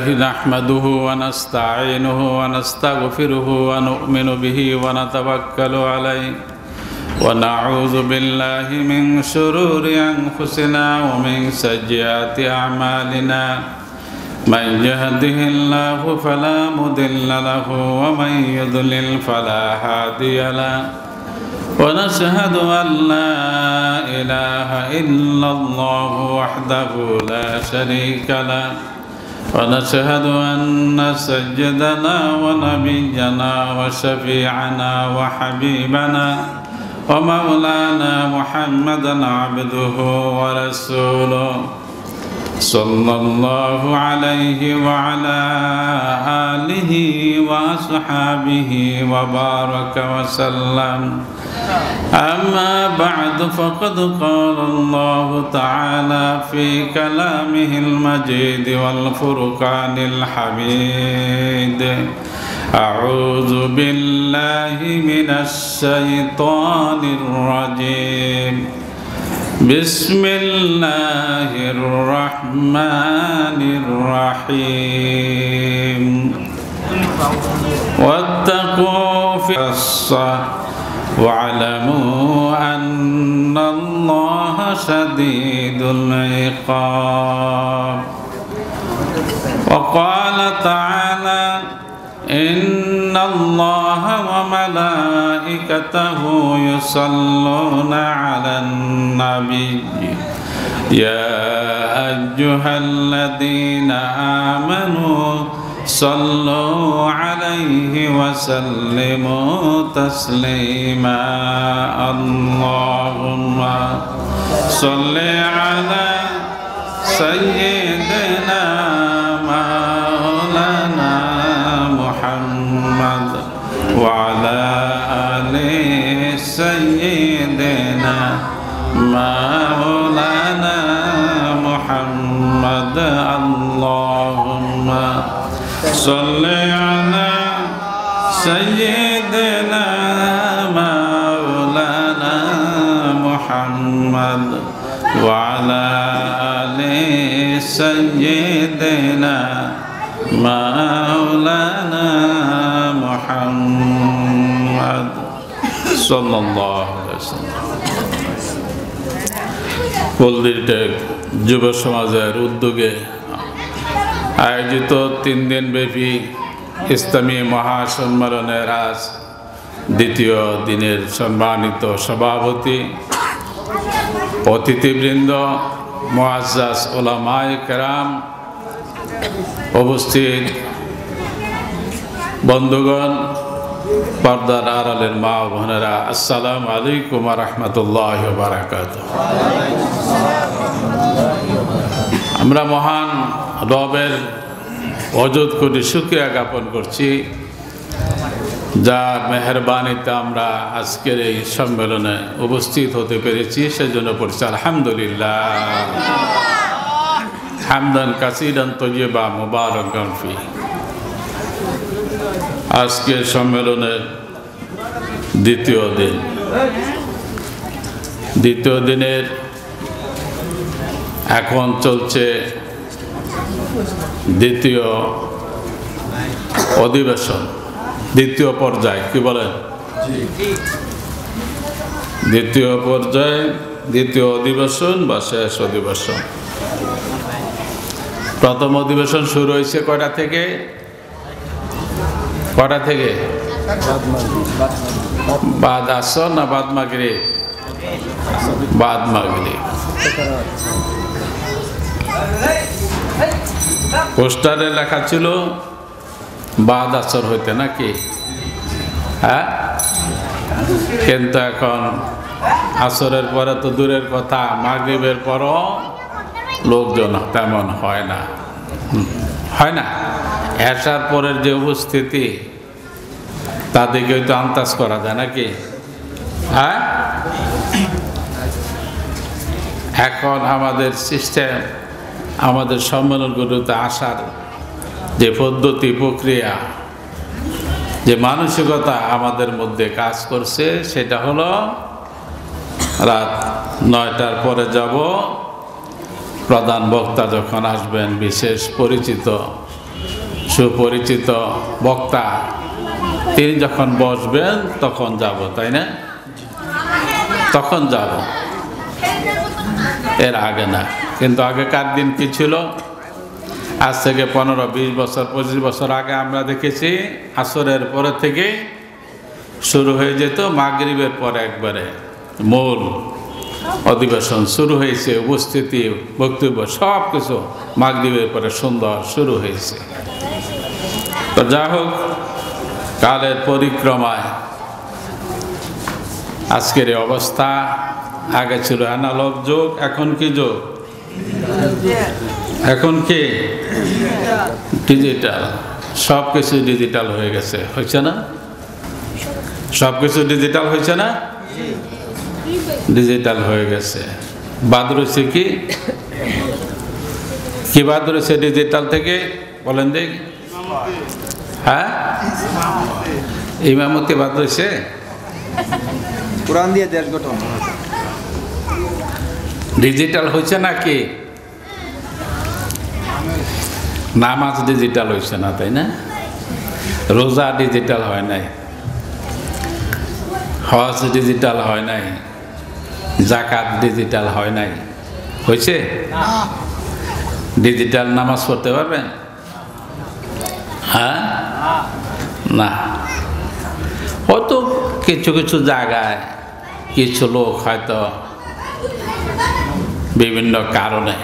نحمده ونستعينه ونستغفره ونؤمن به ونتوكل عليه ونعوذ بالله من شرور أنفسنا ومن سيئات أعمالنا من يهده الله فلا مضل له ومن يضلل فلا هادي له ونشهد أن لا إله إلا الله وحده لا شريك له ونشهد أن سيدنا ونبينا وشفيعنا وحبيبنا ومولانا محمدا عبده ورسوله صلى الله عليه وعلى آله وأصحابه وبارك وسلم أما بعد فقد قال الله تعالى في كلامه المجيد والفرقان الحميد أعوذ بالله من الشيطان الرجيم بسم الله الرحمن الرحيم واتقوا في الصلاة واعلموا أن الله شديد العقاب وقال تعالى إن الله وملائكته يصلون على النبي يا أيها الذين آمنوا صلوا عليه وسلموا تسليما اللهم صل على سيدنا مولانا محمد وعلى آل سيدنا مولانا محمد اللهم صل على سيدنا مولانا محمد وعلى آل سيدنا مولانا محمد صلى الله عليه وسلم পল্লীটেক যুব সমাজের উদ্যোগে আয়োজিত 3 দিন ব্যাপী ইসলামী মহাসম্মেলনের আজ দ্বিতীয় দিনের সম্মানিত সভাপতি অতিথিবৃন্দ মুআজ্জাজ উলামায়ে কেরাম উপস্থিত বন্ধুগণ পর্দার আড়ালের মা ও বোনেরা আসসালামু আলাইকুম ওয়া রাহমাতুল্লাহি ওয়া বারাকাতুহু আমরা মহান রবের অযুত কোটি শুকরিয়া জ্ঞাপন করছি যার মেহেরবানিতে আমরা আজকের এই সম্মেলনে উপস্থিত হতে পেরেছি সেজন্য পড়ছি আলহামদুলিল্লাহ হামদান কাসীরান তাইয়্যিবা মুবারাকান ফি আজকের সম্মেলনের দ্বিতীয় দিনের এখন চলছে দ্বিতীয় অধিবেশন দ্বিতীয় পর্যায় কি বলেন দ্বিতীয় পর্যায়ে দ্বিতীয় অধিবেশন বা শেষ অধিবেশন প্রথম অধিবেশন শুরু হয়েছে কয়টা থেকে বাদ আসর না বাদ মাগরিব পোস্টারে লেখা ছিল বাদ আসর হইতে নাকি হ্যাঁ কিন্তু এখন আসরের পরে তো দূরের কথা মাগরিবের পরও লোকজন তেমন হয় না এশার পরের যে উপস্থিতি তাদেরকে তো আন্দাজ করা যায় নাকি হ্যাঁ এখন আমাদের সিস্টেম আমাদের সম্মেলনগুলোতে আসার যে পদ্ধতি প্রক্রিয়া যে মানসিকতা আমাদের মধ্যে কাজ করছে সেটা হলো রাত ৯টার পরে যাব, প্রধান বক্তা যখন আসবেন বিশেষ পরিচিত সুপরিচিত বক্তা, তিনি যখন বসবেন তখন যাব, তাই না? তখন যাব, এর আগে না। কিন্তু আগেকার দিন কি ছিল? আজ থেকে 15-20 বছর 25 বছর আগে আমরা দেখেছি আসরের পরে থেকে শুরু হয়ে যেত, মাগরিবের পরে একবারে মূল অধিবেশন শুরু হয়েছে, উপস্থিতি, বক্তব্য সব কিছু মাগরিবের পরে সুন্দর শুরু হয়েছে। তো যা হোক, কালের পরিক্রমায় আজকের এই অবস্থা। আগে ছিল অ্যানালগ যুগ, এখন কি যুগ? এখন কি ডিজিটাল। সব কিছু ডিজিটাল হয়ে গেছে, হয়েছে না? সব কিছু ডিজিটাল হয়েছে না? ডিজিটাল হয়ে গেছে। বাদ রয়েছে কি? কি বাদ রয়েছে ডিজিটাল থেকে? বলেন দেখ। হ্যাঁ, ইমামতি বাদ রয়েছে। কোরআন দিয়ে দেশ গঠন ডিজিটাল হয়েছে নাকি? নামাজ ডিজিটাল হয়েছে না, তাই না? রোজা ডিজিটাল হয় নাই, হজ ডিজিটাল হয় নাই, জাকাত ডিজিটাল হয় নাই, হয়েছে? ডিজিটাল নামাজ পড়তে পারবেন? হ্যাঁ, না। হয়তো কিছু কিছু জায়গায় কিছু লোক হয়তো বিভিন্ন কারণে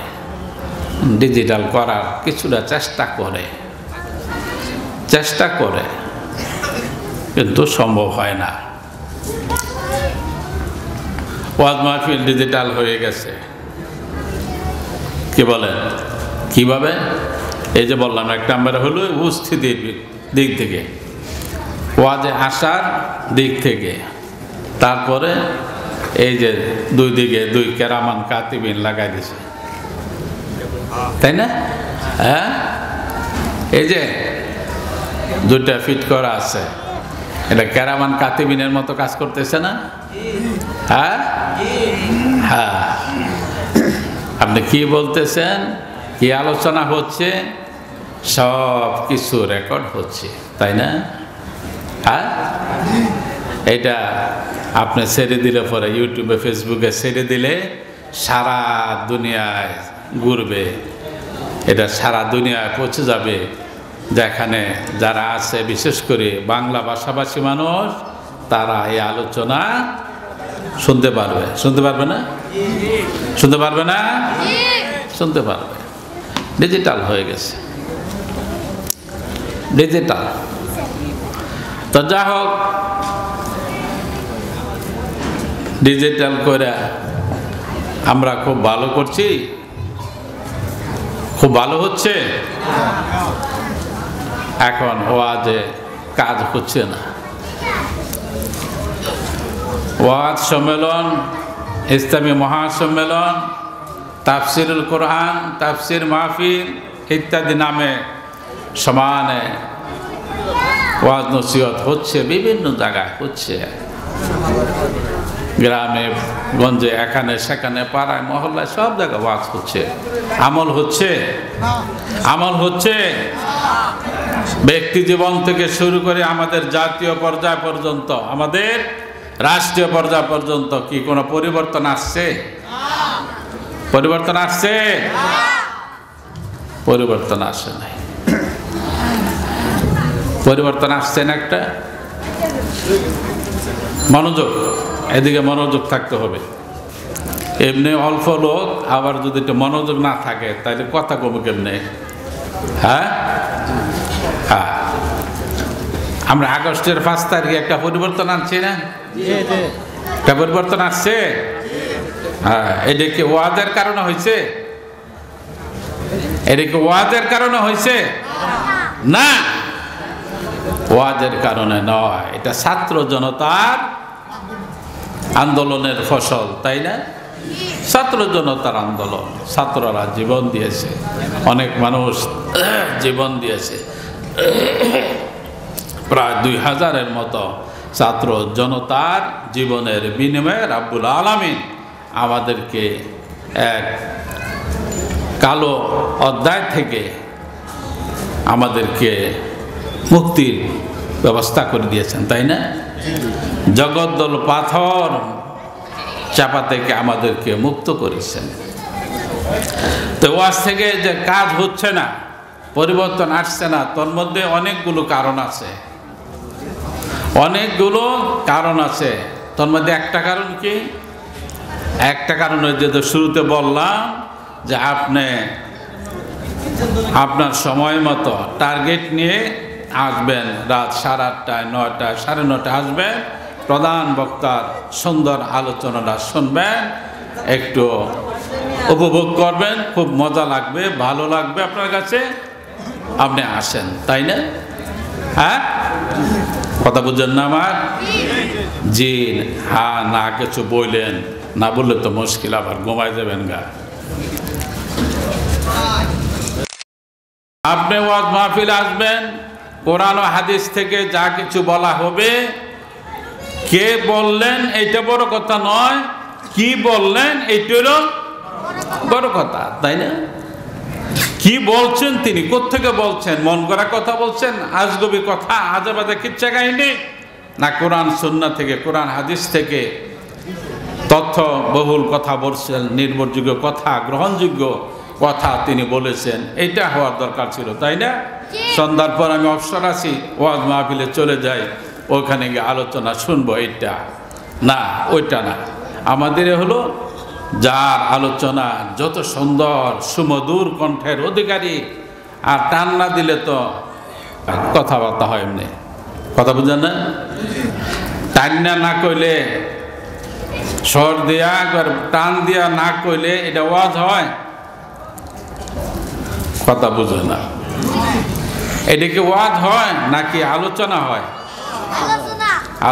ডিজিটাল করার কিছুটা চেষ্টা করে, কিন্তু সম্ভব হয় না। ওয়াজ মাহফিল ডিজিটাল হয়ে গেছে। কি বলেন? কিভাবে? এই যে বললাম, এক নম্বরে হলো উপস্থিতির দিক থেকে, ওয়াজে আসার দিক থেকে, তারপরে এই যে দুই দিকে 2 কেরামান কাতিবিন লাগাই দিছে, তাই না? হ্যাঁ, এই যে 2টা ফিট করা আছে, এটা কেরামান কাতিবিনের মতো কাজ করতেছে না? হ্যাঁ হ্যাঁ, আপনি কি বলতেছেন, কি আলোচনা হচ্ছে, সব কিছু রেকর্ড হচ্ছে, তাই না? হ্যাঁ, এটা আপনি ছেড়ে দিলে পরে ইউটিউবে ফেসবুকে ছেড়ে দিলে সারা দুনিয়ায় ঘুরবে, এটা সারা দুনিয়ায় পৌঁছে যাবে। যেখানে যারা আছে, বিশেষ করে বাংলা ভাষাভাষী মানুষ, তারা এই আলোচনা শুনতে পারবে। শুনতে পারবে না? শুনতে পারবে না? শুনতে পারবে। ডিজিটাল হয়ে গেছে, ডিজিটাল। তো যা হোক, ডিজিটাল করে আমরা খুব ভালো করছি, খুব ভালো হচ্ছে। এখন ওয়াজে কাজ হচ্ছে না। ওয়াজ সম্মেলন, ইসলামী মহাসম্মেলন, তাফসিরুল কোরআন, তাফসির মাহফিল ইত্যাদি নামে সমানে ওয়াজ নসিহত হচ্ছে, বিভিন্ন জায়গায় হচ্ছে, গ্রামে গঞ্জে, এখানে সেখানে, পাড়ায় মহল্লায়, সব জায়গায় ওয়াজ হচ্ছে। আমল হচ্ছে? আমল হচ্ছে। ব্যক্তি জীবন থেকে শুরু করে আমাদের জাতীয় পর্যায় পর্যন্ত, আমাদের রাষ্ট্রীয় পর্যায় পর্যন্ত কি কোনো পরিবর্তন আসছে? পরিবর্তন আসছে? পরিবর্তন আসে নাই। পরিবর্তন আসছে না একটা? মনোযোগ, এদিকে মনোযোগ থাকতে হবে। এমনি অল্প লোক, আবার যদি একটু মনোযোগ না থাকে তাহলে কথা কমে কেমনে? হ্যাঁ হ্যাঁ, আমরা আগস্টের 5 তারিখে একটা পরিবর্তন আনছি না? একটা পরিবর্তন আসছে। হ্যাঁ, এটা কি ওয়াজের কারণে হয়েছে? এটা কি ওয়াজের কারণে হয়েছে? না, ওয়াজের কারণে নয়, এটা ছাত্র জনতার আন্দোলনের ফসল, তাই না? ছাত্র জনতার আন্দোলন, ছাত্ররা জীবন দিয়েছে, অনেক মানুষ জীবন দিয়েছে, প্রায় 2000-এর মতো ছাত্র জনতার জীবনের বিনিময়ে রাব্বুল আলামিন আমাদেরকে এক কালো অধ্যায় থেকে আমাদেরকে মুক্তির ব্যবস্থা করে দিয়েছেন, তাই না? জগদ্দল পাথর চাপা থেকে আমাদেরকে মুক্ত করেছেন। তো ওয়াজ থেকে যে কাজ হচ্ছে না, পরিবর্তন আসছে না, তোর মধ্যে অনেকগুলো কারণ আছে, অনেকগুলো কারণ আছে। তোর মধ্যে একটা কারণ কি? একটা কারণ ওই যে শুরুতে বললাম যে আপনি আপনার সময় মতো টার্গেট নিয়ে আসবেন, রাত 8:30, 9টা, 9:30 আসবেন, প্রধান বক্তার সুন্দর আলোচনাটা শুনবেন, একটু উপভোগ করবেন, খুব মজা লাগবে, ভালো লাগবে আপনার কাছে, আপনি আসেন, তাই না? হ্যাঁ, কথা বুঝছেন না আমার? জি হ্যাঁ, না কিছু বললেন, না বললে তো মুশকিল, আবার ঘুমায় যাবেন গা। আপনি ওয়াজ মাহফিল আসবেন, কোরআন ও হাদিস থেকে যা কিছু বলা হবে, কে বললেন এইটা বড় কথা নয়, কি বললেন এইটারও বড় কথা, তাই না? কি বলছেন তিনি, কোত্থেকে বলছেন? মন করা কথা বলছেন, আজগবি কথা, আজেবাজে কিচ্ছা কাহিনী, না কোরআন সুন্নাহ থেকে, কোরআন হাদিস থেকে তথ্য বহুল কথা বলছেন, নির্ভরযোগ্য কথা, গ্রহণযোগ্য কথা তিনি বলেছেন, এইটা হওয়ার দরকার ছিল, তাই না? সন্ধ্যার পর আমি অবসর আছি, ওয়াজ মাহফিলে চলে যাই, ওখানে গিয়ে আলোচনা শুনবো, এইটা না, ওইটা না। আমাদের হলো যার আলোচনা যত সুন্দর, সুমধুর কণ্ঠের অধিকারী, আর টান না দিলে তো কথাবার্তা হয় এমনি, কথা বুঝেন না? টান্না না কইলে, স্বর দিয়া একবার টান দিয়া না কইলে এটা ওয়াজ হয়? কথা বুঝে না। এটা কি ওয়াজ হয় নাকি আলোচনা হয়?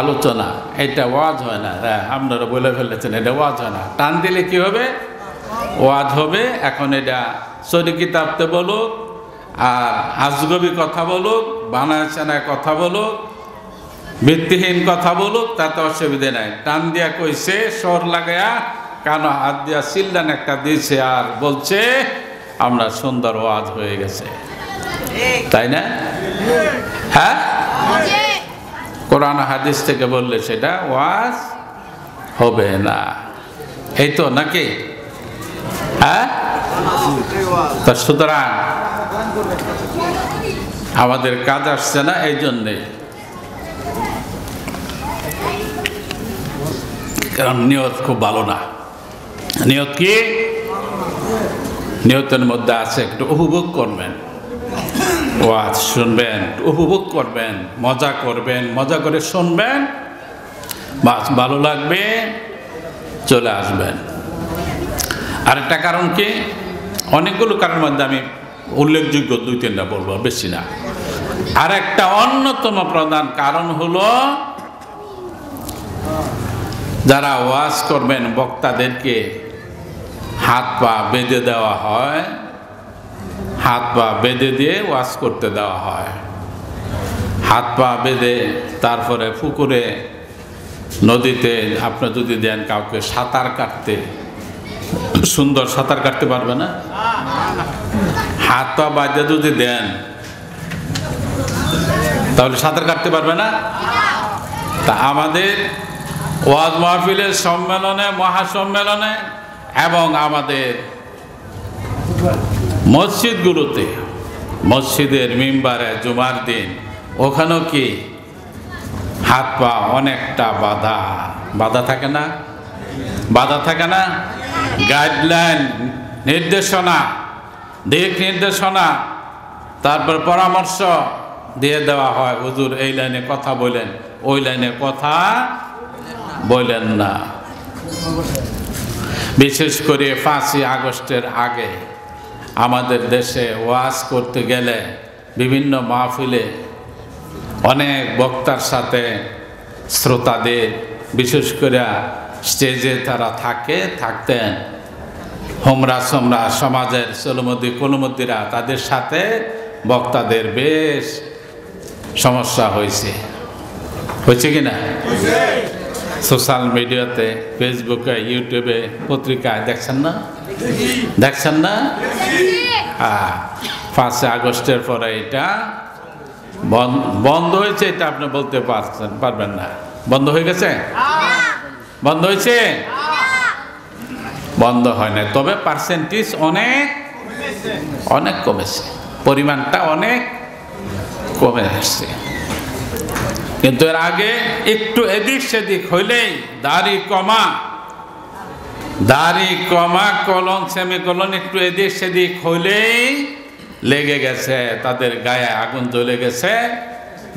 আলোচনা, এটা ওয়াজ হয় না। হ্যাঁ, আপনারা বলে ফেলেছেন এটা ওয়াজ হয় না। টান দিলে কি হবে? ওয়াজ হবে। এখন এটা সরি কিতাবতে বলুক আর আজগবি কথা বলুক, বানায় চেনায় কথা বলুক, ভিত্তিহীন কথা বলুক, তাতে অসুবিধে নাই। টান দিয়া কইছে, স্বর লাগায়া কানো হাত দিয়া সিলদান একটা দিয়েছে আর বলছে আমরা সুন্দর ওয়াজ হয়ে গেছে, তাই না? হ্যাঁ, কোরআন হাদিস থেকে বললে সেটা ওয়াজ হবে না, এই তো নাকি? হ্যাঁ, তা সুতরাং আমাদের কাজ আসছে না, এই জন্যে, কারণ নিয়ত খুব ভালো না। নিয়ত কি? নিয়তের মধ্যে আছে একটু উপভোগ করবেন, ওয়াজ শুনবেন, উপভোগ করবেন, মজা করবেন, মজা করে শুনবেন, বাস ভালো লাগবে, চলে আসবেন। আরেকটা কারণ কি? অনেকগুলো কারণের মধ্যে আমি উল্লেখযোগ্য 2-3টা বলবো, বেশি না। আর একটা অন্যতম প্রধান কারণ হলো যারা ওয়াজ করবেন, বক্তাদেরকে হাত পা বেঁধে দেওয়া হয়, হাত পা বেঁধে দিয়ে ওয়াজ করতে দেওয়া হয়। হাত পা বেঁধে তারপরে পুকুরে, নদীতে আপনি যদি দেন কাউকে সাঁতার কাটতে, সুন্দর সাঁতার কাটতে পারবে না? হাত পা বাঁধে যদি দেন তাহলে সাঁতার কাটতে পারবে না? তা আমাদের ওয়াজ মাহফিলের সম্মেলনে, মহাসম্মেলনে এবং আমাদের মসজিদগুলোতে, মসজিদের মিম্বারে জুমার দিন, ওখানেও কি হাত পা অনেকটা বাধা থাকে না? বাধা থাকে না? গাইডলাইন, নির্দেশনা, দিক নির্দেশনা, তারপর পরামর্শ দিয়ে দেওয়া হয়, হুজুর এই লাইনে কথা বলেন, ওই লাইনে কথা বলেন না। বিশেষ করে 5ই আগস্টের আগে আমাদের দেশে ওয়াজ করতে গেলে বিভিন্ন মাহফিলে অনেক বক্তার সাথে শ্রোতাদের, বিশেষ করে স্টেজে তারা থাকতেন হোমরা সোমরা সমাজের চলমদ্দি কলমদ্দিরা, তাদের সাথে বক্তাদের বেশ সমস্যা হয়েছে কি না? সোশ্যাল মিডিয়াতে, ফেসবুকে, ইউটিউবে, পত্রিকায় দেখছেন না? 5 আগস্টের পরে এটা বন্ধ হয়েছে, এটা আপনি বলতে পারবেন না। বন্ধ হয়ে গেছে? বন্ধ হয়েছে? বন্ধ হয় না, তবে পার্সেন্টেজ অনেক অনেক কমেছে, পরিমাণটা অনেক কমে আসছে। কিন্তু এর আগে একটু এদিক সেদিক হইলেই দাড়ি কমা কলন সেমিকলন একটু এদিক সেদিক হইলেই লেগে গেছে, তাদের গায়ে আগুন জ্বলে গেছে,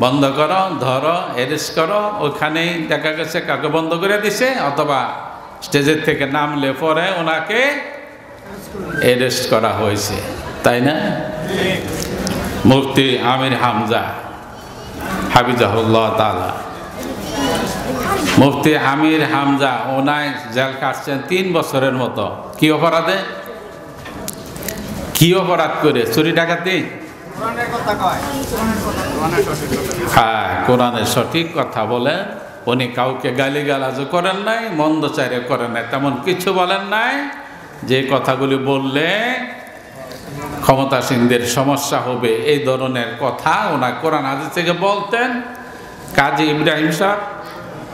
বন্ধ করো, ধরো, অ্যারেস্ট করো। ওখানেই দেখা গেছে কাকে বন্ধ করে দিছে, অথবা স্টেজের থেকে নামলে পরে ওনাকে অ্যারেস্ট করা হয়েছে, তাই না? মুফতি আমির হামজা হাফিজাহুল্লাহ তাআলা, মুফতি আমির হামজা ওনায় জেল কাটছেন 3 বছরের মতো। কি অপরাধে? কি অপরাধ করে? চুরি ডাকাতি? হ্যাঁ, কোরআনের সঠিক কথা বলেন। উনি কাউকে গালিগালাজ করেন নাই, মন্দচারে করেন নাই, তেমন কিছু বলেন নাই যে কথাগুলি বললে ক্ষমতাসীনদের সমস্যা হবে, এই ধরনের কথা ওনার কোরআন হাদিস থেকে বলতেন। কাজী ইব্রাহিম সাহেব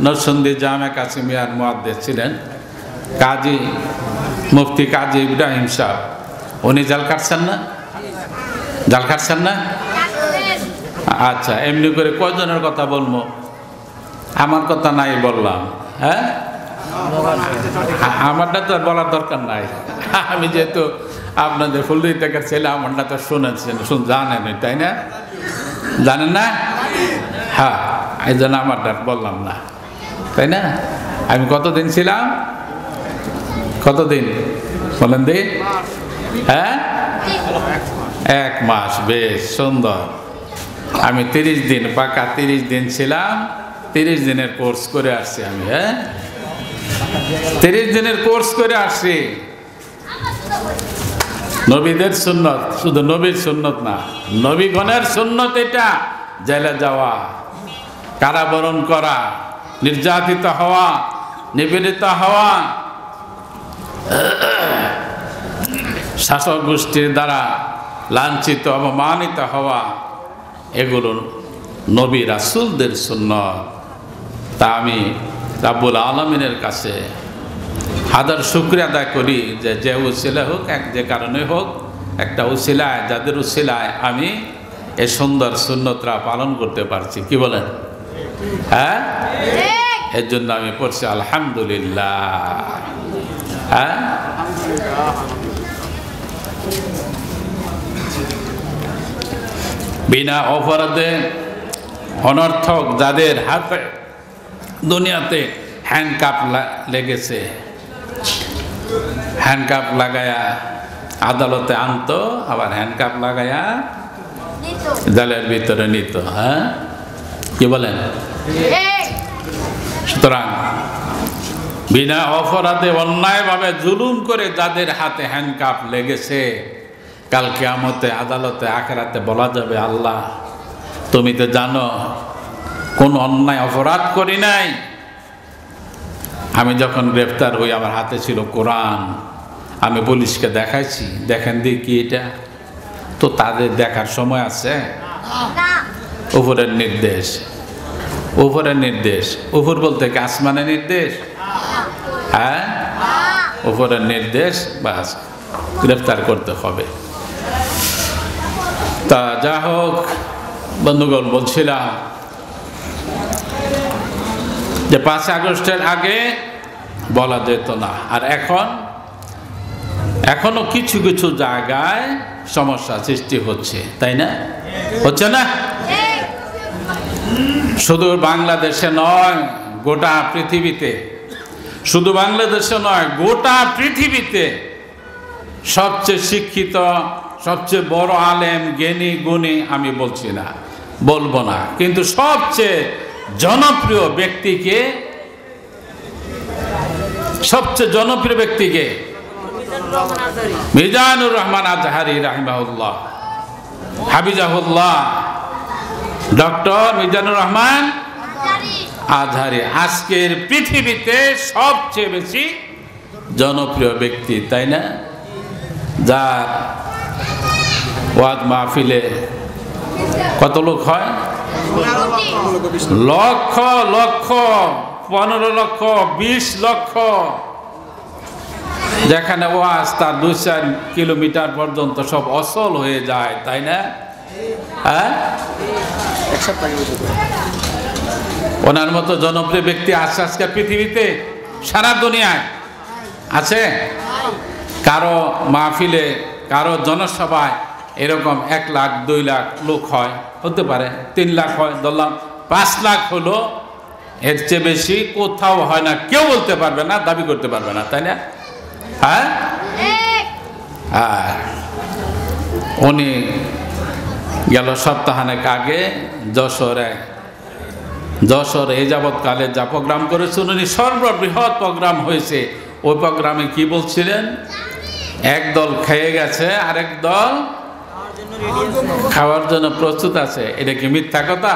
নরসিংদী জামে কাসিমিয়ার মুয়াদ্দিস ছিলেন, মুফতি কাজী ইব্রাহিম সাহেব, উনি জাল কাটছেন না? জাল কাটছেন না? আচ্ছা, এমনি করে কয়জনের কথা বলবো? আমার কথা নাই বললাম, হ্যাঁ? আমারটা তো বলার দরকার নাই, আমি যেহেতু আপনাদের ফুলদি থেকে ছেলে, আমারটা তো শুনেছেন, জানেন, তাই না? জানেন না? হ্যাঁ, এই জন্য আমারটা বললাম না, তাই না? আমি কতদিন ছিলাম? কতদিন বলেন দি? হ্যাঁ, 1 মাস। বেশ সুন্দর। আমি 30 দিন, পাকা 30 দিন ছিলাম। 30 দিনের কোর্স করে আসছি আমি। হ্যাঁ, 30 দিনের কোর্স করে আসছি। নবীদের সুন্নত, শুধু নবীর সুন্নত না, নবীগণের সুন্নত এটা। জেলে যাওয়া, কারাবরণ করা, নির্যাতিত হওয়া, নিপীড়িত হওয়া, শাসক গোষ্ঠীর দ্বারা লাঞ্ছিত অপমানিত হওয়া, এগুলো নবী রাসূলদের সুন্নত। তা আমি রাব্বুল আলামিনের কাছে হাজার শুকরিয়া আদায় করি যে উসিলা হোক, যে কারণে হোক, একটা উসিলায়, যাদের উসিলায় আমি এই সুন্দর সুন্নতরা পালন করতে পারছি। কি বলেন? হ্যাঁ, এর জন্য আমি পড়ছি আলহামদুলিল্লাহ। হ্যাঁ, বিনা অপরাধে অনর্থক যাদের হাতে দুনিয়াতে হ্যান্ডকাপ লেগেছে, হ্যান্ডকাপ লাগায়া আদালতে আনতো, আবার হ্যান্ডকাপ লাগায়া জেলের ভিতরে নিত। হ্যাঁ, কি বলেন? সুতরাং বিনা অপরাধে অন্যায়ভাবে জুলুম করে যাদের হাতে হ্যান্ডকাপ লেগেছে, কাল কিয়ামতে আদালতে আখিরাতে বলা যাবে, আল্লাহ তুমি তো জানো কোন অন্যায় অপরাধ করি নাই। আমি যখন গ্রেফতার হই আমার হাতে ছিল কোরআন, আমি পুলিশকে দেখাইছি, দেখেন দেখি এটা। তো তাদের দেখার সময় আছে? উপরের নির্দেশ, উপরের নির্দেশ। উপর বলতে কি আসমানের নির্দেশ? হ্যাঁ, উপরের নির্দেশ, বাস গ্রেফতার করতে হবে। তা যা হোক বন্ধুগণ, বলছিলাম যে 5 আগস্টের আগে বলা যেত না, আর এখনো কিছু কিছু জায়গায় সমস্যা সৃষ্টি হচ্ছে, তাই না? হচ্ছে না? শুধু বাংলাদেশে নয়, গোটা পৃথিবীতে, শুধু বাংলাদেশে নয়, গোটা পৃথিবীতে সবচেয়ে শিক্ষিত, সবচেয়ে বড় আলেম, জ্ঞানী, গুণী আমি বলছি না, বলবো না, কিন্তু সবচেয়ে জনপ্রিয় ব্যক্তিকে, সবচেয়ে জনপ্রিয় ব্যক্তিকে মিজানুর রহমান আজহারি রাহিমাহুল্লাহ, হাফিজাহুল্লাহ, ডক্টর মিজানুর রহমান আজহারি আজকের পৃথিবীতে সবচেয়ে বেশি জনপ্রিয় ব্যক্তি, তাই না? যার ওয়াজ মাহফিলে কত লোক হয়? লক্ষ লক্ষ, 15 লক্ষ, 20 লক্ষ। যেখানে ওয়াজ তার 2-4 কিলোমিটার পর্যন্ত সব অচল হয়ে যায়, তাই না? হ্যাঁ, ওনার মতো জনপ্রিয় ব্যক্তি আছে আজকের পৃথিবীতে, সারা দুনিয়ায় আছে? কারো মাহফিলে, কারো জনসভায় এরকম 1 লাখ 2 লাখ লোক হয়, হতে পারে 3 লাখ হয়, ধরলাম 5 লাখ হলো, এর চেয়ে বেশি কোথাও হয় না, কেউ বলতে পারবে না, দাবি করতে পারবে না, তাই না? হ্যাঁ, উনি গেল সপ্তাহানেক আগে যশোরে এই যাবৎকালে যা প্রোগ্রাম করেছেন, উনি সর্ববৃহৎ প্রোগ্রাম হয়েছে। ওই প্রোগ্রামে কি বলছিলেন? একদল খেয়ে গেছে, আরেক দল খাওয়ার জন্য প্রস্তুত আছে। এটা কি মিথ্যা কথা?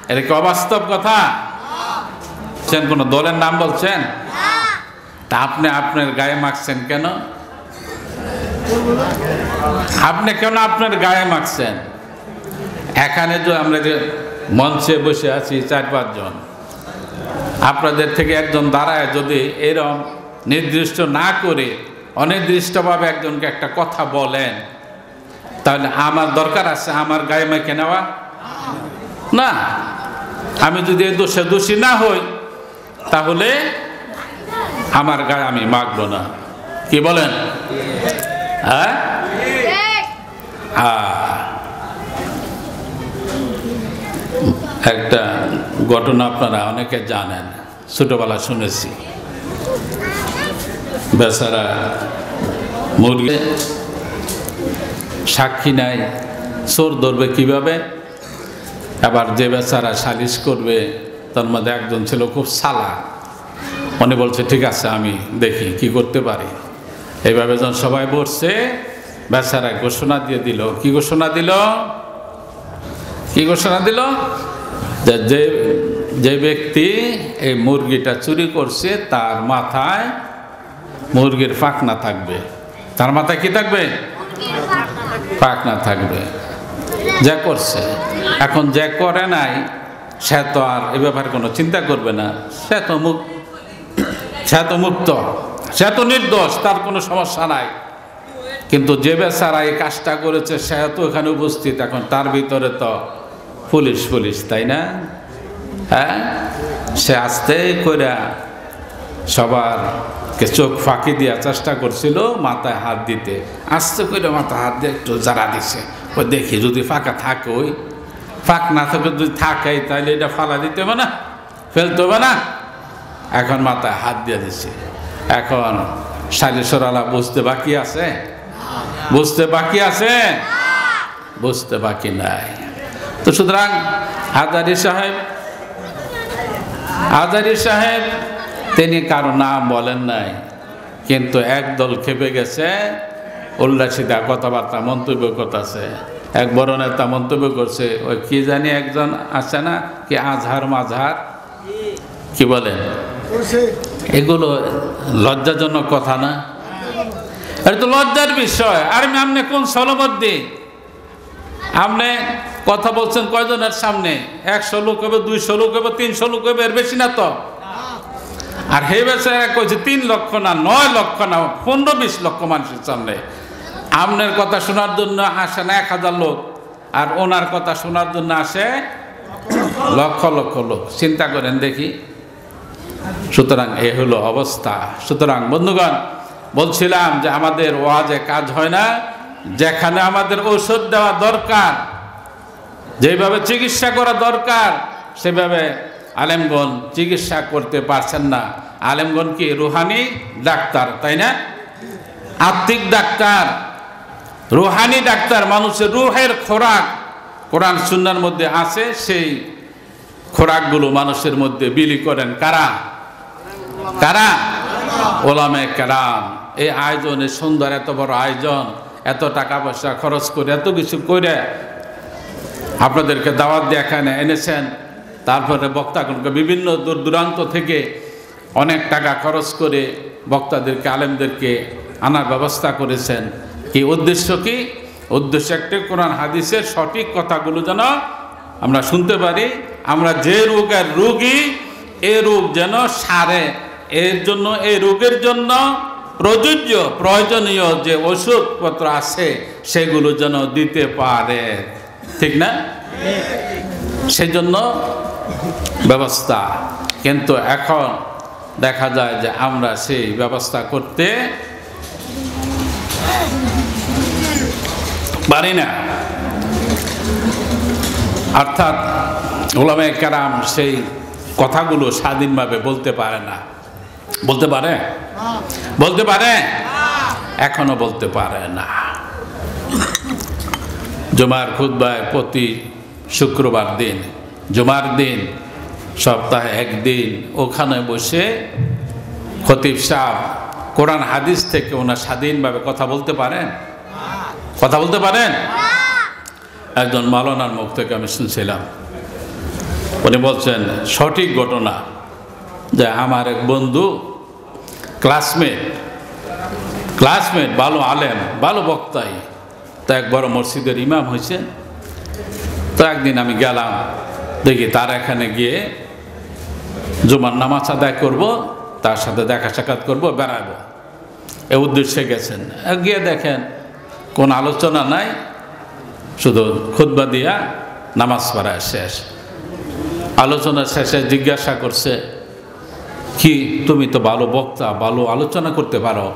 এটা কি অবাস্তব কথা? কোন দলের নাম বলছেন? তা আপনি আপনার গায়ে মাখছেন কেন? আপনি কেন আপনার গায়ে মাখছেন? এখানে যে আমরা যে মঞ্চে বসে আছি 4-5 জন, আপনাদের থেকে একজন দাঁড়ায় যদি এরকম নির্দিষ্ট না করে অনির্দিষ্টভাবে একজনকে একটা কথা বলেন, তাহলে আমার দরকার আছে আমার গায়ে মেখে নেওয়া? না। আমি যদি এই দোষে দোষী না হই, তাহলে আমার গায়ে আমি মাখবো না। কি বলেন? হ্যাঁ, একটা ঘটনা আপনারা অনেকে জানেন, ছোটবেলা শুনেছি। বেচারা মুরগি সাক্ষী নাই, চোর ধরবে কিভাবে? আবার যে বেচারা সালিশ করবে, তার মধ্যে একজন ছিল খুব চালাক। উনি বলছে ঠিক আছে, আমি দেখি কি করতে পারি। এইভাবে যখন সবাই বসছে, বেচারা ঘোষণা দিয়ে দিল। কি ঘোষণা দিল? কি ঘোষণা দিল? যে ব্যক্তি এই মুরগিটা চুরি করছে, তার মাথায় মুরগির পাখনা থাকবে। তার মাথায় কি থাকবে? পাখনা থাকবে। যা করছে, এখন যে করে নাই সে তো আর এ ব্যাপারে কোনো চিন্তা করবে না, সে তো মুক্ত, সে তো নির্দোষ, তার কোনো সমস্যা নাই। কিন্তু যে বেচারা এই কাজটা করেছে সে তো এখানে উপস্থিত, এখন তার ভিতরে তো পুলিশ, তাই না? হ্যাঁ, সে আস্তে করে সবার চোখ ফাঁকি দেওয়ার চেষ্টা করছিল, মাথায় হাত দিতে। আস্তে করে মাথায় হাত দিয়ে একটু জারা দিছে, ওই দেখি যদি ফাঁকা থাকে, ওই ফাঁক না থাকে যদি থাকে, তাহলে এটা ফালা দিতে হবে না, ফেলতে হবে না। এখন মাথায় হাত দিয়ে দিছে। এখন সালিশরালা বুঝতে বাকি আছে? বুঝতে বাকি আছে? বুঝতে বাকি নাই। তো সুতরাং হাজারি সাহেব তিনি কারো নাম বলেন নাই, কিন্তু একদল খেপে গেছে, উল্লাসিতা কথাবার্তা মন্তব্য করতেছে। এক বড় নেতা মন্তব্য করছে, ওই কি জানি একজন আছে না, কি আজহার মাঝহার, কি বলেন? এগুলো লজ্জাজনক কথা না? এটা তো লজ্জার বিষয়। আর আপনি কোন সলমদ্দি? আপনি কথা বলছেন কয়জনের সামনে? 100 লোক হবে, 200 লোক হবে, 300 লোক হবে, এর বেশি না তো। আর হে বেচারা কইছে 3 লক্ষ না, 9 লক্ষ না, 15-20 লক্ষ মানুষের সামনে। আপনার কথা শোনার জন্য আসে না 1000 লোক, আর ওনার কথা শোনার জন্য আসে লক্ষ লক্ষ লোক। চিন্তা করেন দেখি। সুতরাং এ হলো অবস্থা। সুতরাং বন্ধুগণ, বলছিলাম যে আমাদের ওয়াজে কাজ হয় না। যেখানে আমাদের ঔষধ দেওয়া দরকার, যেভাবে চিকিৎসা করা দরকার, সেভাবে আলেমগণ চিকিৎসা করতে পারছেন না। আলেমগণ কি রুহানি ডাক্তার, তাই না? আত্মিক ডাক্তার, রুহানি ডাক্তার। মানুষের রুহের খোরাক কোরআন সুন্নাহর মধ্যে আছে, সেই খোরাকগুলো মানুষের মধ্যে বিলি করেন কারা? কারা? ওলামে কেরাম। এই আয়োজনে সুন্দর, এত বড় আয়োজন, এত টাকা পয়সা খরচ করে, এত কিছু করে আপনাদেরকে দাওয়াত দিয়ে এখানে এনেছেন। তারপরে বক্তাগণকে বিভিন্ন দূর দূরান্ত থেকে অনেক টাকা খরচ করে বক্তাদেরকে, আলেমদেরকে আনার ব্যবস্থা করেছেন। কি উদ্দেশ্য? কি উদ্দেশ্য একটা, কোরআন হাদিসের সঠিক কথাগুলো যেন আমরা শুনতে পারি, আমরা যে রোগের রোগী এ রোগ যেন সারে, এর জন্য এই রোগের জন্য প্রয়োজনীয় যে ওষুধপত্র আছে সেগুলো যেন দিতে পারে, ঠিক না? সেই জন্য ব্যবস্থা। কিন্তু এখন দেখা যায় যে আমরা সেই ব্যবস্থা করতে পারি না, অর্থাৎ উলামায়ে কেরাম সেই কথাগুলো স্বাধীনভাবে বলতে পারে না। বলতে পারে? বলতে পারে? এখনো বলতে পারে না। জুমার খুতবায় প্রতি শুক্রবার দিন, জুমার দিন সপ্তাহে একদিন ওখানে বসে খতিব সাহেব কোরআন হাদিস থেকে ওনার স্বাধীনভাবে কথা বলতে পারেন? কথা বলতে পারেন? একজন মাওলানার মুখ থেকে আমি শুনছিলাম, উনি বলছেন সঠিক ঘটনা যে আমার এক বন্ধু ক্লাসমেট ভালো আলেম, ভালো বক্তাই, তো এক বড় মসজিদের ইমাম হয়েছে। তো একদিন আমি গেলাম, দেখি তার এখানে গিয়ে জুমার নামাজ আদায় করব, তার সাথে দেখা সাক্ষাৎ করব, বেড়াবো, এ উদ্দেশ্যে গেছেন। গিয়ে দেখেন কোন আলোচনা নাই, শুধু খুতবা দিয়া নামাজ পড়ায় শেষ। আলোচনা শেষে জিজ্ঞাসা করছে, কি তুমি তো ভালো বক্তা, ভালো আলোচনা করতে পারো,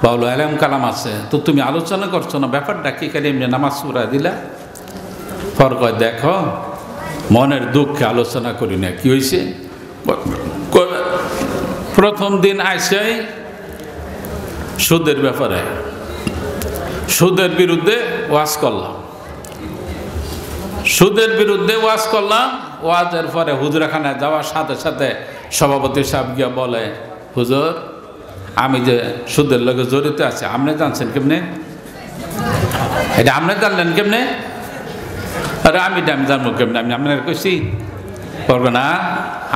ভালো আলেম কালাম আছে, তো তুমি আলোচনা করছো না, ব্যাপারটা কি? খালি এমনি নামাজ পড়ায় দিলা? পর কয়, দেখো মনের দুঃখে আলোচনা করি না। কি হয়েছে? প্রথম দিন আইসাই সুদের ব্যাপারে, সুদের বিরুদ্ধে ওয়াজ করলাম, সুদের বিরুদ্ধে ওয়াজ করলাম। ওয়াজের পরে হুজুরখানায় যাওয়ার সাথে সাথে সভাপতি সাহেব গিয়া বলে, হুজুর আমি যে সুদের লগে জড়িত আছে, আপনি জানছেন কেমনে? এটা আপনি জানলেন কেমনে? আরে আমি জানবো কেমনে? আমি আপনার কইছি? করবো না,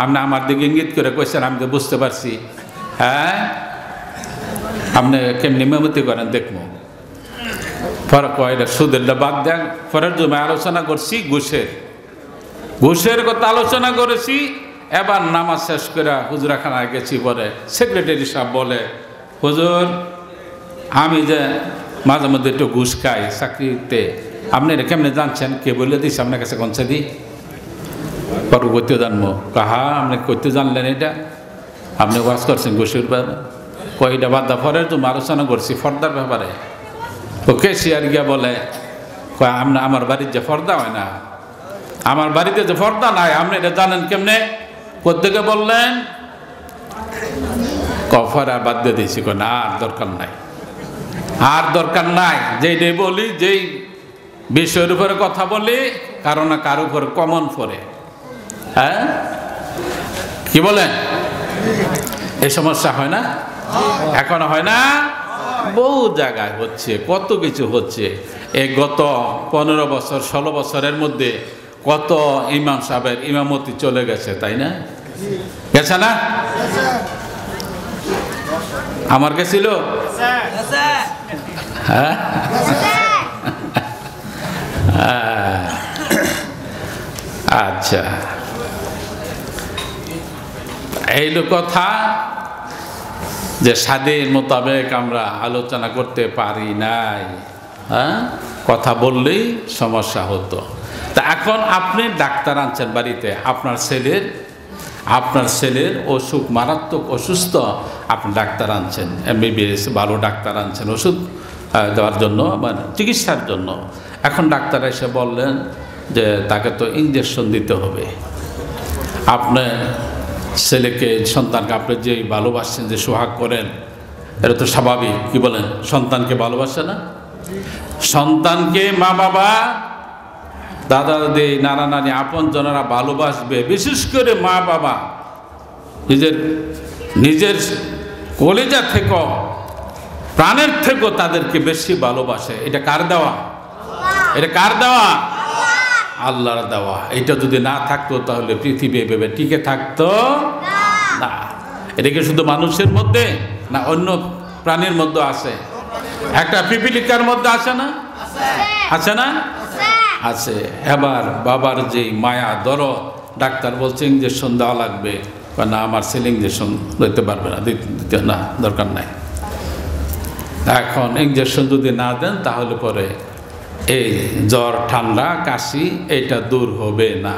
আপনি আমার দিকে ইঙ্গিত করে কইছেন, আমি তো বুঝতে পারছি। হ্যাঁ, আপনি কেমনি মেমতি করেন দেখবো। পরে কয় এটা সুদেরটা বাদ দেন। পরের জন্য আলোচনা করছি ঘুষের কথা আলোচনা করেছি। এবার নামাজ শেষ করে হুজুরখানায় গেছি, পরে সেক্রেটারি সাহেব বলে, হুজুর আমি যে মাঝে মধ্যে একটু ঘুষ খাই চাকরিতে, আপনি এটা কেমনে জানছেন? কে বলে দিস আপনার কাছে? কনসে দি পর করতে জানবো। কাহা আপনি করতে জানলেন? এটা আপনি ওয়াজ করছেন ঘুষের ব্যাপারে? কয়টা বাদা পরের জন্য আলোচনা করছি ফর্দার ব্যাপারে। ওকে শিয়ার গিয়া বলে, কয় আপনি আমার বাড়ির যে ফর্দা হয় না, আমার বাড়িতে যে ফর্দা নাই, আপনি এটা জানেন কেমনে? কোথেকে বললেন? কফার আর বাদ দিয়ে দিয়েছি। না আর দরকার নাই, আর দরকার নাই। যেইটাই বলি, যেই বিষয়ের উপরে কথা বলি, কারো না কারো উপরে কমন পড়ে। হ্যাঁ, কি বলেন? এই সমস্যা হয় না? এখনো হয় না? বহু জায়গায় হচ্ছে, কত কিছু হচ্ছে। এই গত 15 বছর 16 বছরের মধ্যে কত ইমাম সাহেবের ইমামতি চলে গেছে, তাই না? গেছে না? আমার গেছিল? হ্যাঁ, আচ্ছা, এই কথা যে স্বাধীন মোতাবেক আমরা আলোচনা করতে পারি নাই। হ্যাঁ, কথা বললেই সমস্যা হতো। তা এখন আপনি ডাক্তার আনছেন বাড়িতে, আপনার ছেলের অসুখ, মারাত্মক অসুস্থ, আপনি ডাক্তার আনছেন, MBBS ভালো ডাক্তার আনছেন ওষুধ দেওয়ার জন্য, মানে চিকিৎসার জন্য। এখন ডাক্তার এসে বললেন যে তাকে তো ইঞ্জেকশন দিতে হবে। আপনার ছেলেকে, সন্তানকে আপনি যে ভালোবাসছেন, যে সোহাগ করেন, এটা তো স্বাভাবিক। কি বলেন? সন্তানকে ভালোবাসে না? সন্তানকে মা বাবা, দাদা দাদি, নানা নানি, আপন জনেরা ভালোবাসবে। বিশেষ করে মা বাবা নিজের কলিজা থেকে, প্রাণের থেকেও তাদেরকে বেশি ভালোবাসে। এটা কার দেওয়া? এটা কার দেওয়া? আল্লাহর দেওয়া। এটা যদি না থাকতো তাহলে পৃথিবী এভাবে টিকে থাকতো না। এটা কি শুধু মানুষের মধ্যে না, অন্য প্রাণীর মধ্যে আছে? একটা পিপিলিকার মধ্যে আছে না? আছে না? আছে। এবার বাবার যে মায়া দরদ, ডাক্তার বলছে ইঞ্জেকশন দেওয়া লাগবে, না আমার ছেলে ইঞ্জেকশন দিতে পারবে না, দিতে না, দরকার নাই। এখন ইঞ্জেকশন যদি না দেন তাহলে পরে এই জ্বর ঠান্ডা কাশি এটা দূর হবে না,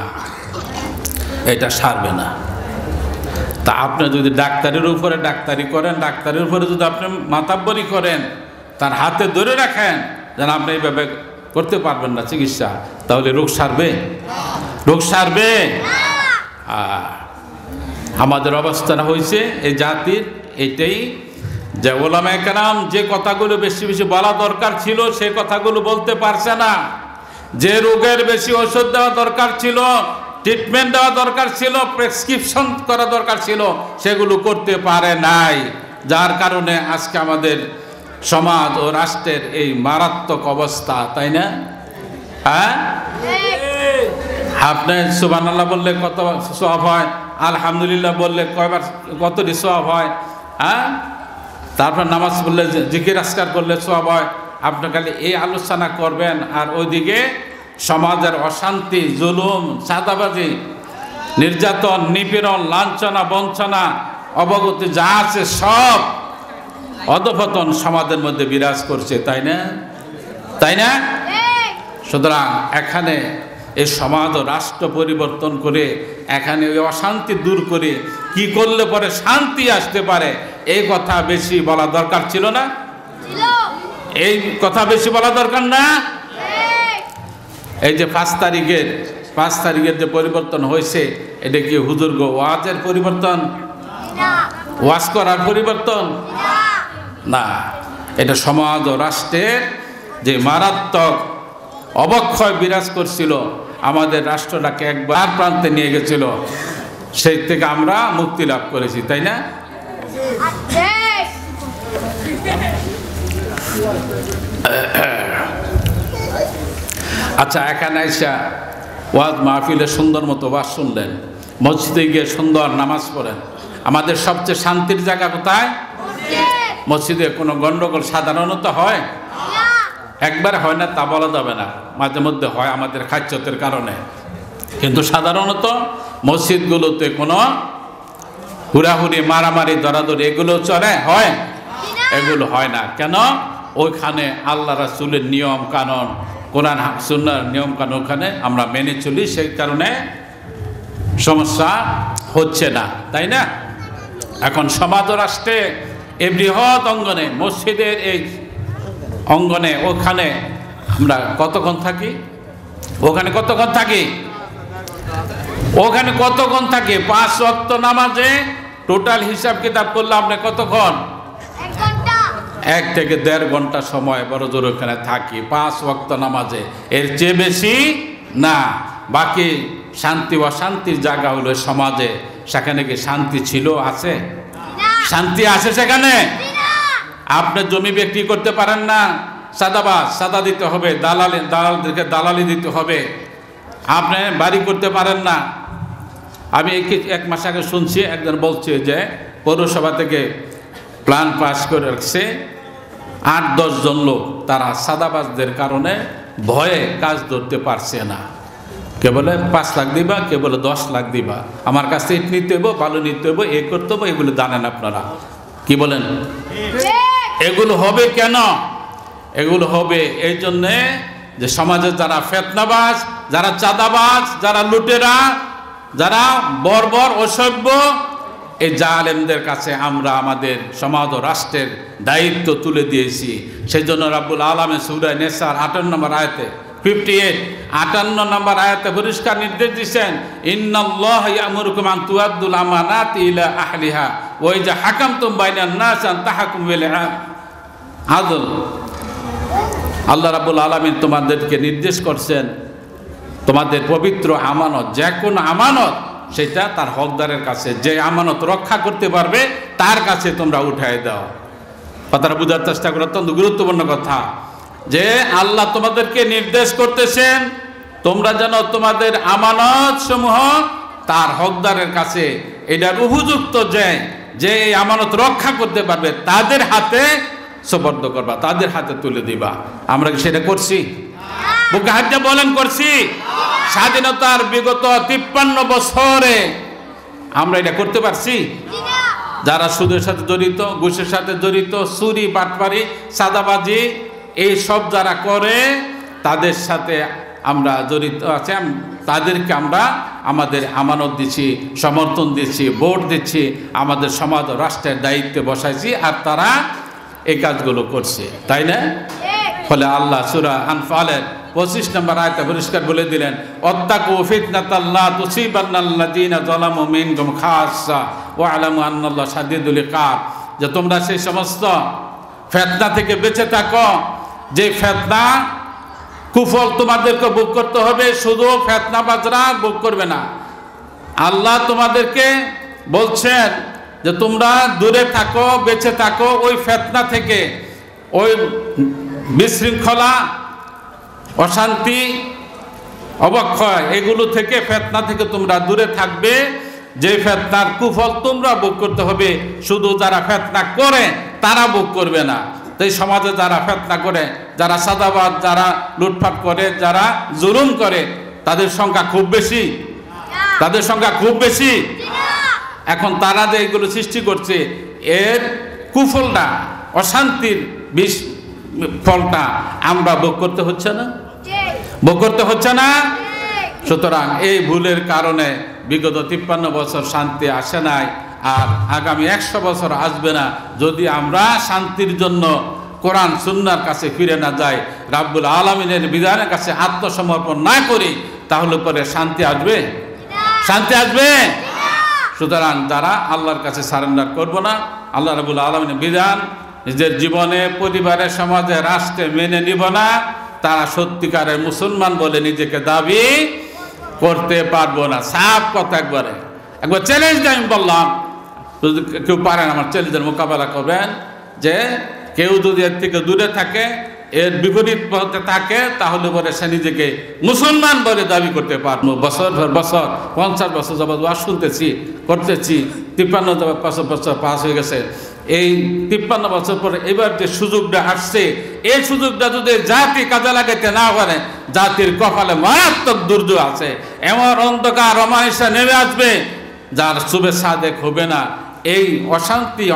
এটা সারবে না। তা আপনি যদি ডাক্তারের উপরে ডাক্তারি করেন, ডাক্তারের উপরে যদি আপনি মাতাব্বরি করেন, তার হাতে ধরে রাখেন যেন আপনি এইভাবে করতে পারবেন না চিকিৎসা, তাহলে রোগ সারবে? রোগ সারবে? আমাদের অবস্থাটা হয়েছে এই জাতির এটাই যে ওলামায়ে কেরাম যে কথাগুলো বেশি বেশি বলা দরকার ছিল সে কথাগুলো বলতে পারছে না, যে রোগের বেশি ওষুধ দেওয়া দরকার ছিল, ট্রিটমেন্ট দেওয়া দরকার ছিল, প্রেসক্রিপশন করা দরকার ছিল, সেগুলো করতে পারে নাই। যার কারণে আজকে আমাদের সমাজ ও রাষ্ট্রের এই মারাত্মক অবস্থা, তাই না? হ্যাঁ, আপনি সুবহানাল্লাহ বললে কত সওয়াব হয়, আলহামদুলিল্লাহ বললে কয়বার কতটি সওয়াব হয়, হ্যাঁ, তারপর নামাজ পড়লে জিকির আজকার করলে সওয়াব হয়। আপনি খালি এই আলোচনা করবেন আর ওইদিকে সমাজের অশান্তি, জুলুম, চাঁদাবাজি, নির্যাতন, নিপীড়ন, লাঞ্ছনা, বঞ্চনা, অবগতি যা আছে সব অধঃপতন সমাজের মধ্যে বিরাজ করছে, তাই না? তাই না? সুতরাং এখানে এই সমাজ ও রাষ্ট্র পরিবর্তন করে এখানে ওই অশান্তি দূর করে কি করলে পরে শান্তি আসতে পারে, এই কথা বেশি বলা দরকার ছিল না? এই কথা বেশি বলা দরকার না? এই যে 5 তারিখের যে পরিবর্তন হয়েছে, এটা কি হুজুর গো ওয়াজের পরিবর্তন, ওয়াজ করার পরিবর্তন না, এটা সমাজ ও রাষ্ট্রের যে মারাত্মক অবক্ষয় বিরাজ করছিল, আমাদের রাষ্ট্রটাকে একবার প্রান্তে নিয়ে গেছিল, সেই থেকে আমরা মুক্তি লাভ করেছি, তাই না? আচ্ছা, এখানে আইসা ওয়াজ মাহফিলে সুন্দর মতো ওয়াজ শুনলেন, মসজিদে গিয়ে সুন্দর নামাজ পড়েন। আমাদের সবচেয়ে শান্তির জায়গা কোথায়? মসজিদে। কোনো গন্ডগোল সাধারণত হয়? একবার হয় না তা বলা যাবে না, মাঝে মধ্যে হয় আমাদের খাচ্ছতের কারণে, কিন্তু সাধারণত মসজিদগুলোতে কোনো হুড়াহুড়ি, মারামারি, দরাদরি এগুলো চলে? হয়? এগুলো হয় না। কেন? ওইখানে আল্লাহ রাসূলের নিয়ম কানুন, কোরআন সুন্নাহর নিয়ম কানুন ওখানে আমরা মেনে চলি, সেই কারণে সমস্যা হচ্ছে না, তাই না? এখন সমাজ ও রাষ্ট্রে এই বৃহৎ অঙ্গনে, মসজিদের এই অঙ্গনে, ওখানে আমরা কতক্ষণ থাকি? ওখানে কতক্ষণ থাকি? ওখানে কতক্ষণ থাকি? 5 ওয়াক্ত নামাজে টোটাল হিসাব কিতাব করলে আপনি কতক্ষণ? 1 থেকে 1.5 ঘন্টা সময় বড় জোর ওখানে থাকি 5 ওয়াক্ত নামাজে, এর চেয়ে বেশি না। বাকি শান্তি অশান্তির জায়গা হলো সমাজে, সেখানে কি শান্তি ছিল? আছে? শান্তি আছে সেখানে? আপনি জমি বিক্রি করতে পারেন না, সাদা দিতে হবে, দালালদেরকে দালালি দিতে হবে। আপনি বাড়ি করতে পারেন না। আমি 1 মাস আগে শুনছি একজন বলছে যে পৌরসভা থেকে প্ল্যান পাস করে রাখছে, 8-10 জন লোক তারা সাদাবাজদের কারণে ভয়ে কাজ ধরতে পারছে না। কে বলে 5 লাখ দিবা, কে বলে 10 লাখ দিবা, আমার কাছে ইট নিতে হইব, বালু নিতে হইব, এ করতে হইব। এগুলো জানেন আপনারা? কি বলেন? এগুলো হবে কেন? এগুলো হবে এই জন্যে যে সমাজে যারা ফেতনাবাজ, যারা চাঁদাবাজ, যারা লুটেরা, যারা বর্বর অসভ্য, এই জালেমদের কাছে আমরা আমাদের সমাজ ও রাষ্ট্রের দায়িত্ব তুলে দিয়েছি। সেই জন্য রাব্বুল আলামিন সূরা নিসার 58 নম্বর আয়াতে 58 নম্বর আয়াতে পরিষ্কার নির্দেশ দিয়েছেন, ইন্নাল্লাহা ইয়ামুরুকুম আন তুআদ্দুল আমানাতি ইলা আহলিহা ওয়া ইযা হাকামতুম বাইনান নাস আন তাহকুমু বিল আদল। আল্লাহ রাব্বুল আলামিন তোমাদেরকে নির্দেশ করছেন, তোমাদের পবিত্র আমানত, যে কোনো আমানত, সেটা তার হকদারের কাছে, যে আমানত রক্ষা করতে পারবে তার কাছে তোমরা উঠায় দাও। কথাটা বোঝার চেষ্টা করো, অত্যন্ত গুরুত্বপূর্ণ কথা, যে আল্লাহ তোমাদেরকে নির্দেশ করতেছেন তোমরা যেন তোমাদের আমানত সমূহ তার হকদারের কাছে, এটার উপযুক্ত যে এই আমানত রক্ষা করতে পারবে তাদের হাতে সুপর্দ করবা, তাদের হাতে তুলে দিবা। আমরা কি সেটা করছি? বুকে হাত দিয়ে বলেন করছি? স্বাধীনতার বিগত 53 বছরে আমরা এটা করতে পারছি? যারা সুদের সাথে জড়িত, ঘুষের সাথে জড়িত, চুরি, বাটপারি, চাঁদাবাজি, এই সব যারা করে তাদের সাথে আমরা জড়িত আছে, তাদেরকে আমরা আমাদের আমানত দিচ্ছি, সমর্থন দিচ্ছি, ভোট দিচ্ছি, আমাদের সমাজ ও রাষ্ট্রের দায়িত্বে বসাইছি, আর তারা এই কাজগুলো করছে, তাই না? ফলে আল্লাহ সূরা আনফালের 25 নম্বর আয়াতে পরিষ্কার বলে দিলেন, ওয়াত্তাকু ফিতনাতাল্লা তুসিবান্নাল্লাযীনা যালামু মিনকুম খাসসা ওয়া আলামু আন্নাল্লাহা শাদীদুল ইকাব, যে তোমরা সেই সমস্ত ফিতনা থেকে বেঁচে থাকো যে ফিতনা কুফল তোমাদেরকে ভোগ করতে হবে, শুধু ফিতনাবাজরা ভোগ করবে না। আল্লাহ তোমাদেরকে বলছেন যে তোমরা দূরে থাকো, বেঁচে থাকো ওই ফিতনা থেকে, ওই বিশৃঙ্খলা, অশান্তি, অবক্ষয়, এগুলো থেকে, ফিতনা থেকে তোমরা দূরে থাকবে। যে ফিতনার কুফল তোমরা ভোগ করতে হবে, শুধু যারা ফিতনা করে তারা ভোগ করবে না। তাই সমাজে যারা ফিতনা করে, যারা সাদাবাদ, যারা লুটপাট করে, যারা জুলুম করে, তাদের সংখ্যা খুব বেশি, তাদের সংখ্যা খুব বেশি। এখন তারা যে এগুলো সৃষ্টি করছে, এর কুফলটা, অশান্তির ফলটা আমরা ভোগ করতে হচ্ছে না? ভোগ করতে হচ্ছে না? সুতরাং এই ভুলের কারণে বিগত 53 বছর শান্তি আসে নাই, আর আগামী 100 বছর আসবে না যদি আমরা শান্তির জন্য কোরআন সুন্নাহর কাছে ফিরে না যাই, রাব্বুল আলামিনের বিধানের কাছে আত্মসমর্পণ না করি, তাহলে পরে শান্তি আসবে? শান্তি আসবে? সুতরাং যারা আল্লাহর কাছে সারেন্ডার করব না, আল্লাহ রাব্বুল আলামিনের বিধান নিজের জীবনে, পরিবারে, সমাজে, রাষ্ট্রে মেনে নিব না, তারা সত্যিকারের মুসলমান বলে নিজেকে দাবি করতে পারবো না। সাফ কথা, একবার চ্যালেঞ্জ দিয়ে আমি বললাম, যদি কেউ পারেন আমার চ্যালেঞ্জের মোকাবেলা করবেন, যে কেউ যদি এর থেকে দূরে থাকে, এর বিপরীত পথে থাকে, তাহলে পরে সে নিজেকে মুসলমান বলে দাবি করতে পারবো। বছর পর বছর, 50 বছর যাবৎ ওয়াজ শুনতেছি, করতেছি, 53 বছর পাস হয়ে গেছে। এই 53 বছর পরে এবার যে সুযোগটা আসছে, এই সুযোগটা যদি জাতি কাজে লাগাইতে না পারে, জাতির কপালে মারাত্মক দুর্যোগ আছে। এমন অন্ধকার অমানিসা নেমে আসবে যার শুভে সাদেক হবে না। এই অশান্তি,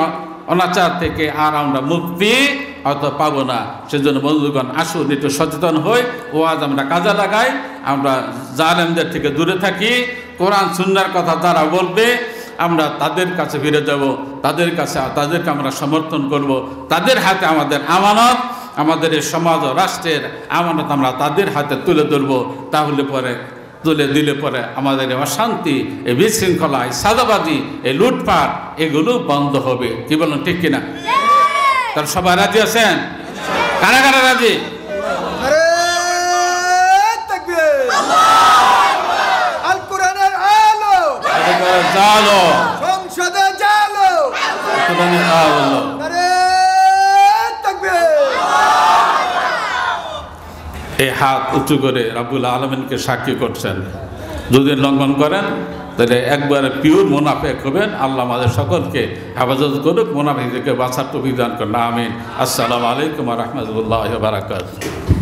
অনাচার থেকে আর আমরা মুক্তি হয়তো পাবো না। সেজন্য বন্ধুগণ, আসুন একটু সচেতন হই, ওয়াজ আমরা কাজে লাগাই, আমরা জালেমদের থেকে দূরে থাকি। কোরআন সুন্নাহর কথা যারা বলবে, আমরা তাদের কাছে ফিরে যাব, তাদেরকে আমরা সমর্থন করব, তাদের হাতে আমাদের আমানত, আমাদের এই সমাজ ও রাষ্ট্রের আমানত আমরা তাদের হাতে তুলে ধরব। তাহলে পরে তুলে দিলে পরে আমাদের এই অশান্তি, এই বিশৃঙ্খলা, এই সাদাবাজি, এই লুটপাট, এগুলো বন্ধ হবে। কি বলেন, ঠিক কিনা? তার সবাই রাজি আছেন? কারা কারা রাজি? জালো সংসদে জালো, এই হাত উঁচু করে রাব্বুল আলামিনকে সাক্ষী করছেন, যদি লঙ্ঘন করেন তাহলে একবারে পিওর মুনাফিক হবেন। আল্লাহ আমাদের সকলকে হেফাজত করুক, মুনাফিক থেকে বাঁচার তৌফিক দান করুন। আমিন। আসসালামু আলাইকুম ওয়া রাহমাতুল্লাহি ওয়া বারাকাতুহু।